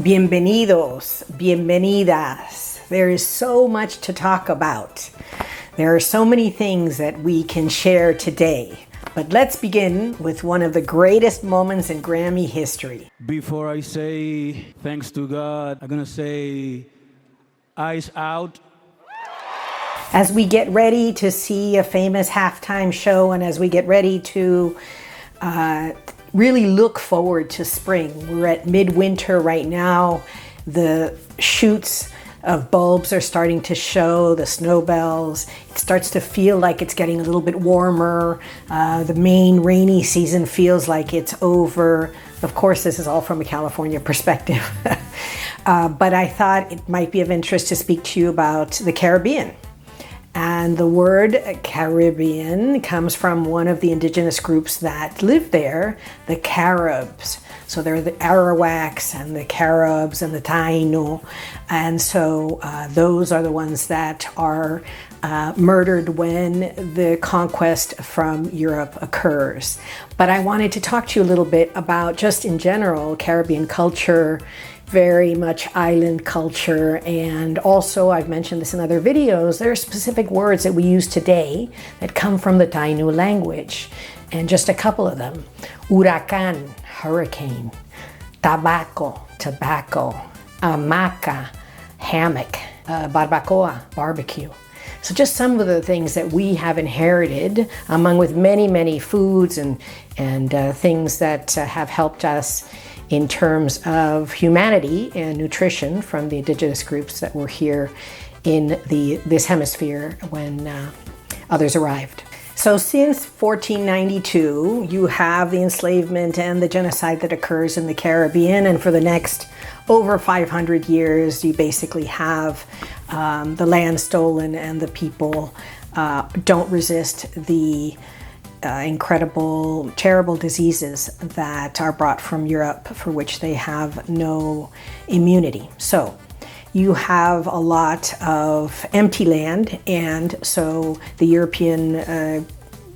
Bienvenidos, bienvenidas. There is so much to talk about. There are so many things that we can share today. But let's begin with one of the greatest moments in Grammy history. Before I say thanks to God, I'm gonna say eyes out. As we get ready to see a famous halftime show and as we get ready to really look forward to spring. We're at midwinter right now. The shoots of bulbs are starting to show, the snowbells. It starts to feel like it's getting a little bit warmer. The main rainy season feels like it's over. Of course, this is all from a California perspective. But I thought it might be of interest to speak to you about the Caribbean. And the word Caribbean comes from one of the indigenous groups that live there, the Caribs. So there are the Arawaks and the Caribs and the Taino. And so those are the ones that are murdered when the conquest from Europe occurs. But I wanted to talk to you a little bit about just in general Caribbean culture, very much island culture, and also I've mentioned this in other videos, there are specific words that we use today that come from the Taino language, and just a couple of them. Huracan, hurricane. Tabaco, tobacco. Hamaca, hammock. Barbacoa, barbecue. So just some of the things that we have inherited, among with many, many foods and things that have helped us in terms of humanity and nutrition from the indigenous groups that were here in this hemisphere when others arrived. So since 1492, you have the enslavement and the genocide that occurs in the Caribbean, and for the next over 500 years, you basically have the land stolen and the people don't resist the incredible, terrible diseases that are brought from Europe for which they have no immunity. So you have a lot of empty land, and so the European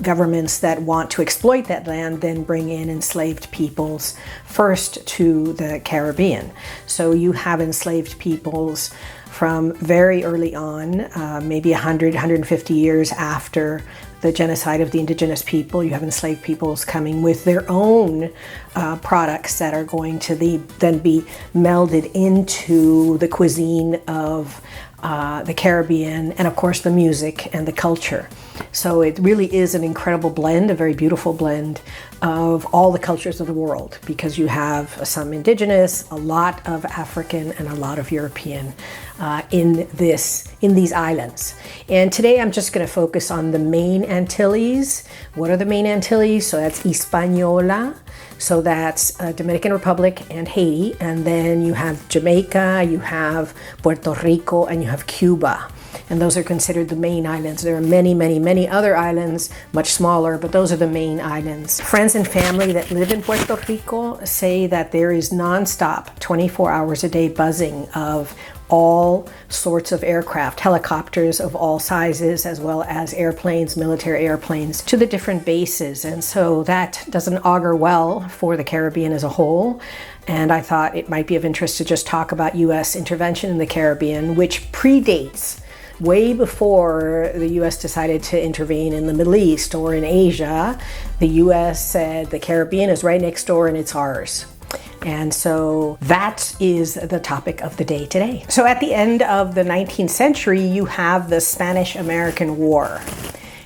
governments that want to exploit that land then bring in enslaved peoples first to the Caribbean. So you have enslaved peoples from very early on, maybe 100, 150 years after the genocide of the indigenous people. You have enslaved peoples coming with their own products that are going to then be melded into the cuisine of the Caribbean, and of course the music and the culture. So it really is an incredible blend, a very beautiful blend of all the cultures of the world, because you have some indigenous, a lot of African, and a lot of European in these islands. And today I'm just going to focus on the main Antilles. What are the main Antilles? So that's Hispaniola. So that's Dominican Republic and Haiti, and then you have Jamaica, you have Puerto Rico, and you have Cuba. And those are considered the main islands. There are many, many, many other islands, much smaller, but those are the main islands. Friends and family that live in Puerto Rico say that there is nonstop, 24 hours a day buzzing of all sorts of aircraft, helicopters of all sizes, as well as airplanes, military airplanes, to the different bases. And so that doesn't augur well for the Caribbean as a whole. And I thought it might be of interest to just talk about U.S. intervention in the Caribbean, which predates way before the U.S. decided to intervene in the Middle East or in Asia. The U.S. said the Caribbean is right next door and it's ours. And so that is the topic of the day today. So at the end of the 19th century, you have the Spanish-American War.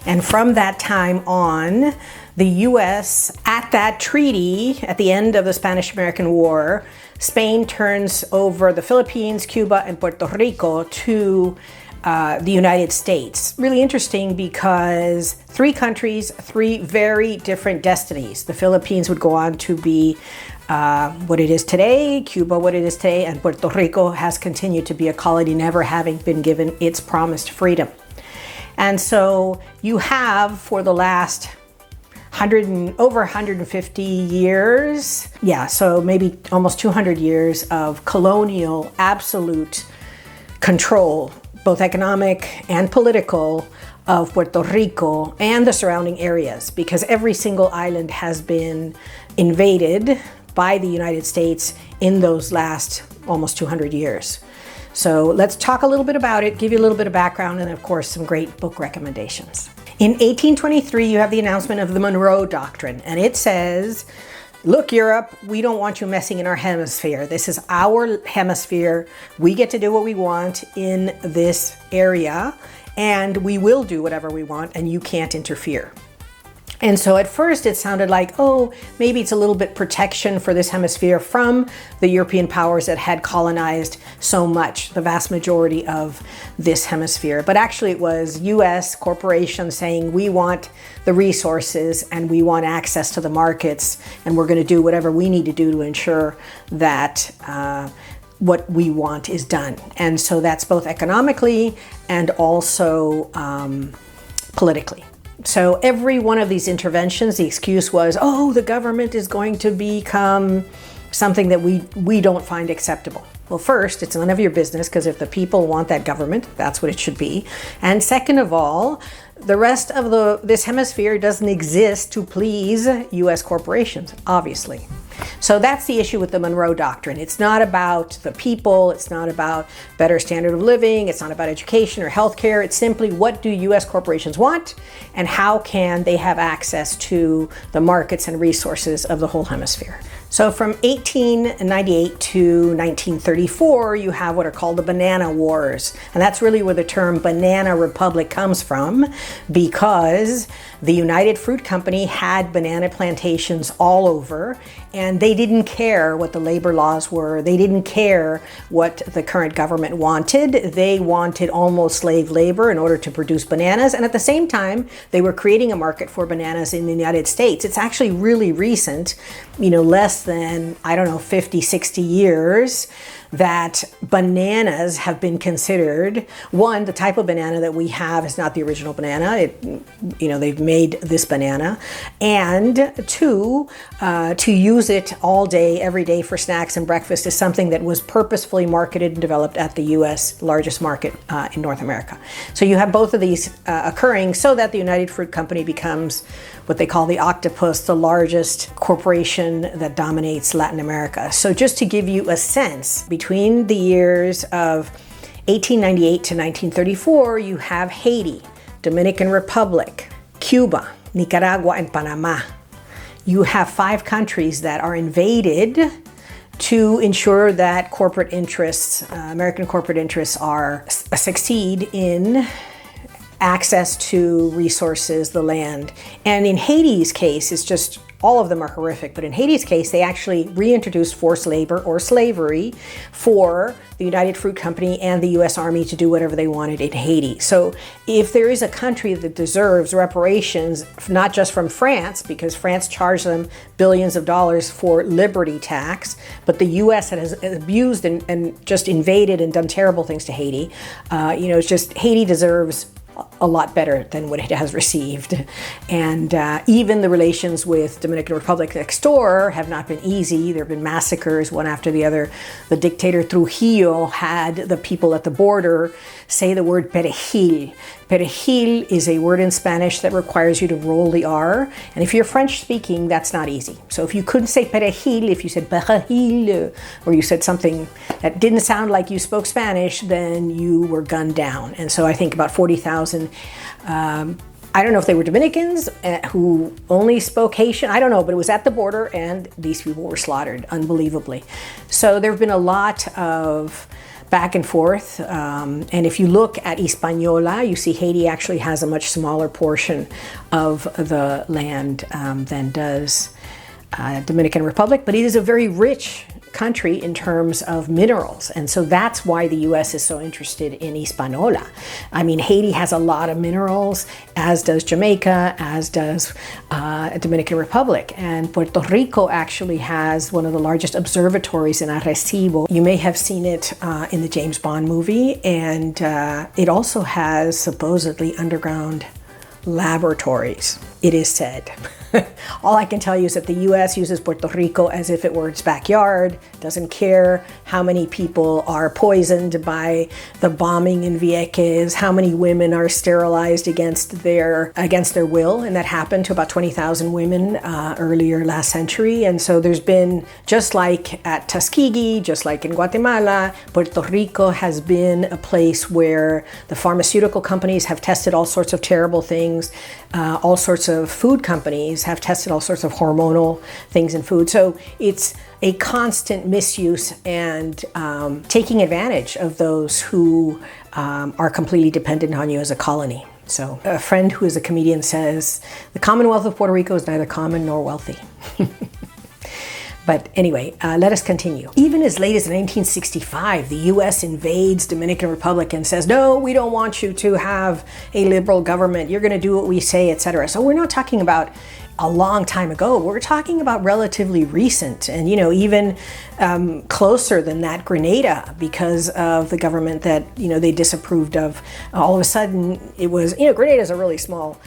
And from that time on, the U.S., at that treaty, at the end of the Spanish-American War, Spain turns over the Philippines, Cuba, and Puerto Rico to the United States. Really interesting because three countries, three very different destinies. The Philippines would go on to be what it is today, Cuba what it is today, and Puerto Rico has continued to be a colony, never having been given its promised freedom. And so you have, for the last over 150 years, so maybe almost 200 years of colonial absolute control, both economic and political, of Puerto Rico and the surrounding areas, because every single island has been invaded by the United States in those last almost 200 years. So let's talk a little bit about it, give you a little bit of background, and of course some great book recommendations. In 1823, you have the announcement of the Monroe Doctrine, and it says, look, Europe, we don't want you messing in our hemisphere. This is our hemisphere. We get to do what we want in this area, and we will do whatever we want, and you can't interfere. And so at first it sounded like, oh, maybe it's a little bit protection for this hemisphere from the European powers that had colonized so much, the vast majority of this hemisphere. But actually it was US corporations saying, we want the resources and we want access to the markets, and we're going to do whatever we need to do to ensure that what we want is done. And so that's both economically and also politically. So every one of these interventions, the excuse was, oh, the government is going to become something that we don't find acceptable. Well, first, it's none of your business, because if the people want that government, that's what it should be. And second of all, the rest of this hemisphere doesn't exist to please US corporations, obviously. So that's the issue with the Monroe Doctrine. It's not about the people, it's not about better standard of living, it's not about education or healthcare. It's simply, what do US corporations want and how can they have access to the markets and resources of the whole hemisphere. So from 1898 to 1934, you have what are called the Banana Wars. And that's really where the term Banana Republic comes from, because the United Fruit Company had banana plantations all over, and they didn't care what the labor laws were. They didn't care what the current government wanted. They wanted almost slave labor in order to produce bananas. And at the same time, they were creating a market for bananas in the United States. It's actually really recent, less than, 50, 60 years, that bananas have been considered, one, the type of banana that we have is not the original banana. They've made this banana. And two, to use it all day, every day for snacks and breakfast is something that was purposefully marketed and developed at the US largest market in North America. So you have both of these occurring so that the United Fruit Company becomes what they call the octopus, the largest corporation that dominates Latin America. So just to give you a sense, between the years of 1898 to 1934, you have Haiti, Dominican Republic, Cuba, Nicaragua, and Panama. You have 5 countries that are invaded to ensure that corporate interests, American corporate interests, succeed in access to resources, the land. And in Haiti's case, it's just, all of them are horrific, but in Haiti's case, they actually reintroduced forced labor or slavery for the United Fruit Company and the US Army to do whatever they wanted in Haiti. So if there is a country that deserves reparations, not just from France, because France charged them billions of dollars for liberty tax, but the US has abused and just invaded and done terrible things to Haiti, it's just, Haiti deserves a lot better than what it has received. And even the relations with Dominican Republic next door have not been easy. There have been massacres, one after the other. The dictator Trujillo had the people at the border say the word perejil. Perejil is a word in Spanish that requires you to roll the R. And if you're French speaking, that's not easy. So if you couldn't say perejil, if you said perejil, or you said something that didn't sound like you spoke Spanish, then you were gunned down. And so I think about 40,000, I don't know if they were Dominicans who only spoke Haitian, I don't know, but it was at the border and these people were slaughtered unbelievably. So there have been a lot of back and forth. And if you look at Hispaniola, you see Haiti actually has a much smaller portion of the land than does Dominican Republic, but it is a very rich country in terms of minerals. And so that's why the US is so interested in Hispaniola. I mean, Haiti has a lot of minerals, as does Jamaica, as does Dominican Republic. And Puerto Rico actually has one of the largest observatories in Arecibo. You may have seen it in the James Bond movie. And it also has supposedly underground laboratories. it is said. All I can tell you is that the U.S. uses Puerto Rico as if it were its backyard, doesn't care how many people are poisoned by the bombing in Vieques, how many women are sterilized against their will, and that happened to about 20,000 women earlier last century. And so there's been, just like at Tuskegee, just like in Guatemala, Puerto Rico has been a place where the pharmaceutical companies have tested all sorts of terrible things. All sorts of food companies have tested all sorts of hormonal things in food. So it's a constant misuse and taking advantage of those who are completely dependent on you as a colony. So a friend who is a comedian says, the Commonwealth of Puerto Rico is neither common nor wealthy. But anyway, let us continue. Even as late as 1965, the U.S. invades Dominican Republic and says, no, we don't want you to have a liberal government. You're going to do what we say, etc. So we're not talking about a long time ago. We're talking about relatively recent and, even closer than that, Grenada, because of the government that, they disapproved of. All of a sudden, it was, Grenada is a really small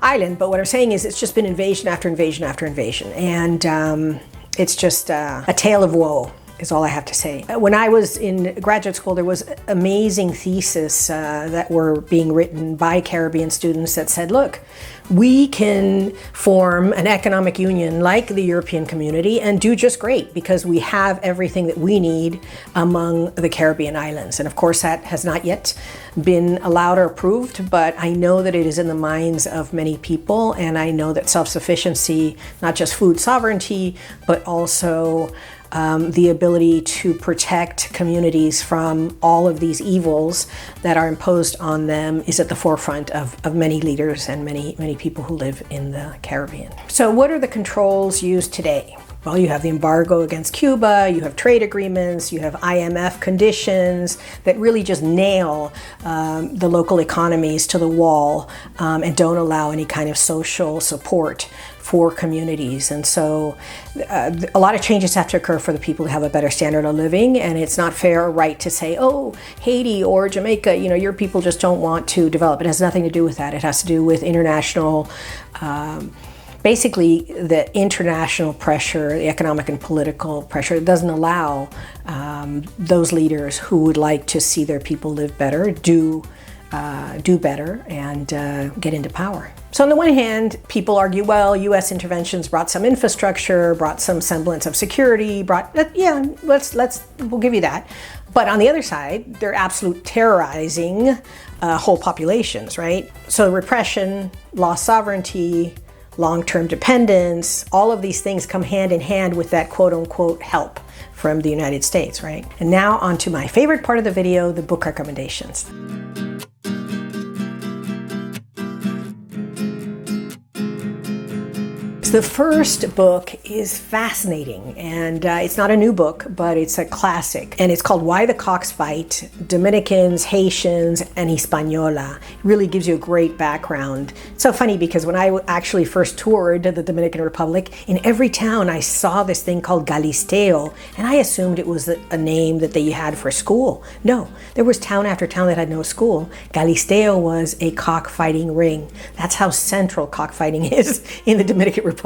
island. But what I'm saying is it's just been invasion after invasion after invasion. And it's just a tale of woe, is all I have to say. When I was in graduate school, there was amazing theses that were being written by Caribbean students that said, look, we can form an economic union like the European community and do just great because we have everything that we need among the Caribbean islands. And of course, that has not yet been allowed or approved, but I know that it is in the minds of many people. And I know that self-sufficiency, not just food sovereignty, but also the ability to protect communities from all of these evils that are imposed on them is at the forefront of many leaders and many people who live in the Caribbean. So what are the controls used today? Well, you have the embargo against Cuba, you have trade agreements, you have IMF conditions that really just nail the local economies to the wall and don't allow any kind of social support for communities. And so a lot of changes have to occur for the people to have a better standard of living, and it's not fair or right to say, oh, Haiti or Jamaica, your people just don't want to develop. It has nothing to do with that. It has to do with international basically the international pressure, the economic and political pressure. It doesn't allow those leaders who would like to see their people live better, do better, and get into power. So on the one hand, people argue, well, U.S. interventions brought some infrastructure, brought some semblance of security, we'll give you that. But on the other side, they're absolute terrorizing whole populations, right? So repression, lost sovereignty, long-term dependence, all of these things come hand in hand with that quote-unquote help from the United States, right? And now on to my favorite part of the video, the book recommendations. The first book is fascinating, and it's not a new book, but it's a classic, and it's called Why the Cocks Fight, Dominicans, Haitians, and Hispaniola. It really gives you a great background. It's so funny because when I actually first toured the Dominican Republic, in every town I saw this thing called Galisteo, and I assumed it was a name that they had for school. No, there was town after town that had no school. Galisteo was a cockfighting ring. That's how central cockfighting is in the Dominican Republic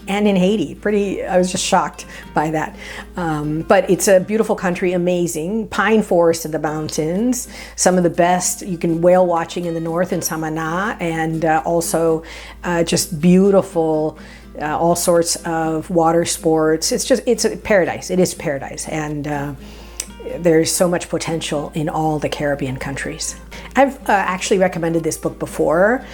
and in Haiti. I was just shocked by that. But it's a beautiful country, amazing. Pine forest in the mountains, some of the best. You can whale watching in the north in Samaná, and also just beautiful, all sorts of water sports. It's a paradise. It is paradise. And there's so much potential in all the Caribbean countries. I've actually recommended this book before,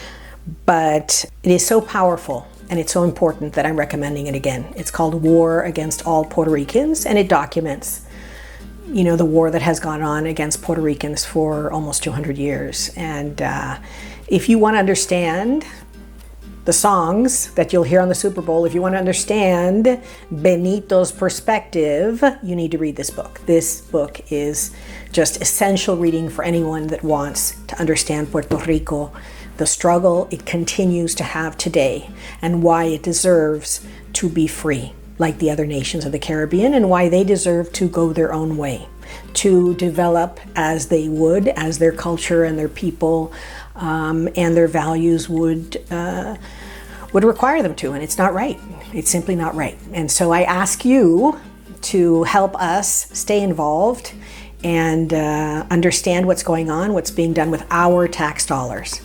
but it is so powerful and it's so important that I'm recommending it again. It's called War Against All Puerto Ricans, and it documents, the war that has gone on against Puerto Ricans for almost 200 years. And if you want to understand the songs that you'll hear on the Super Bowl, if you want to understand Benito's perspective, you need to read this book. This book is just essential reading for anyone that wants to understand Puerto Rico, the struggle it continues to have today, and why it deserves to be free like the other nations of the Caribbean, and why they deserve to go their own way, to develop as they would, as their culture and their people and their values would would require them to, and it's not right. It's simply not right. And so I ask you to help us stay involved and understand what's going on, what's being done with our tax dollars.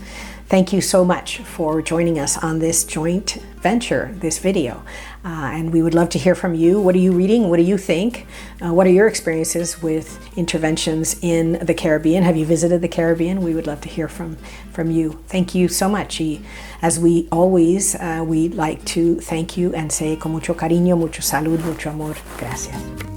Thank you so much for joining us on this joint venture, this video. And we would love to hear from you. What are you reading? What do you think? What are your experiences with interventions in the Caribbean? Have you visited the Caribbean? We would love to hear from you. Thank you so much. As we always, we'd like to thank you and say con mucho cariño, mucho salud, mucho amor. Gracias.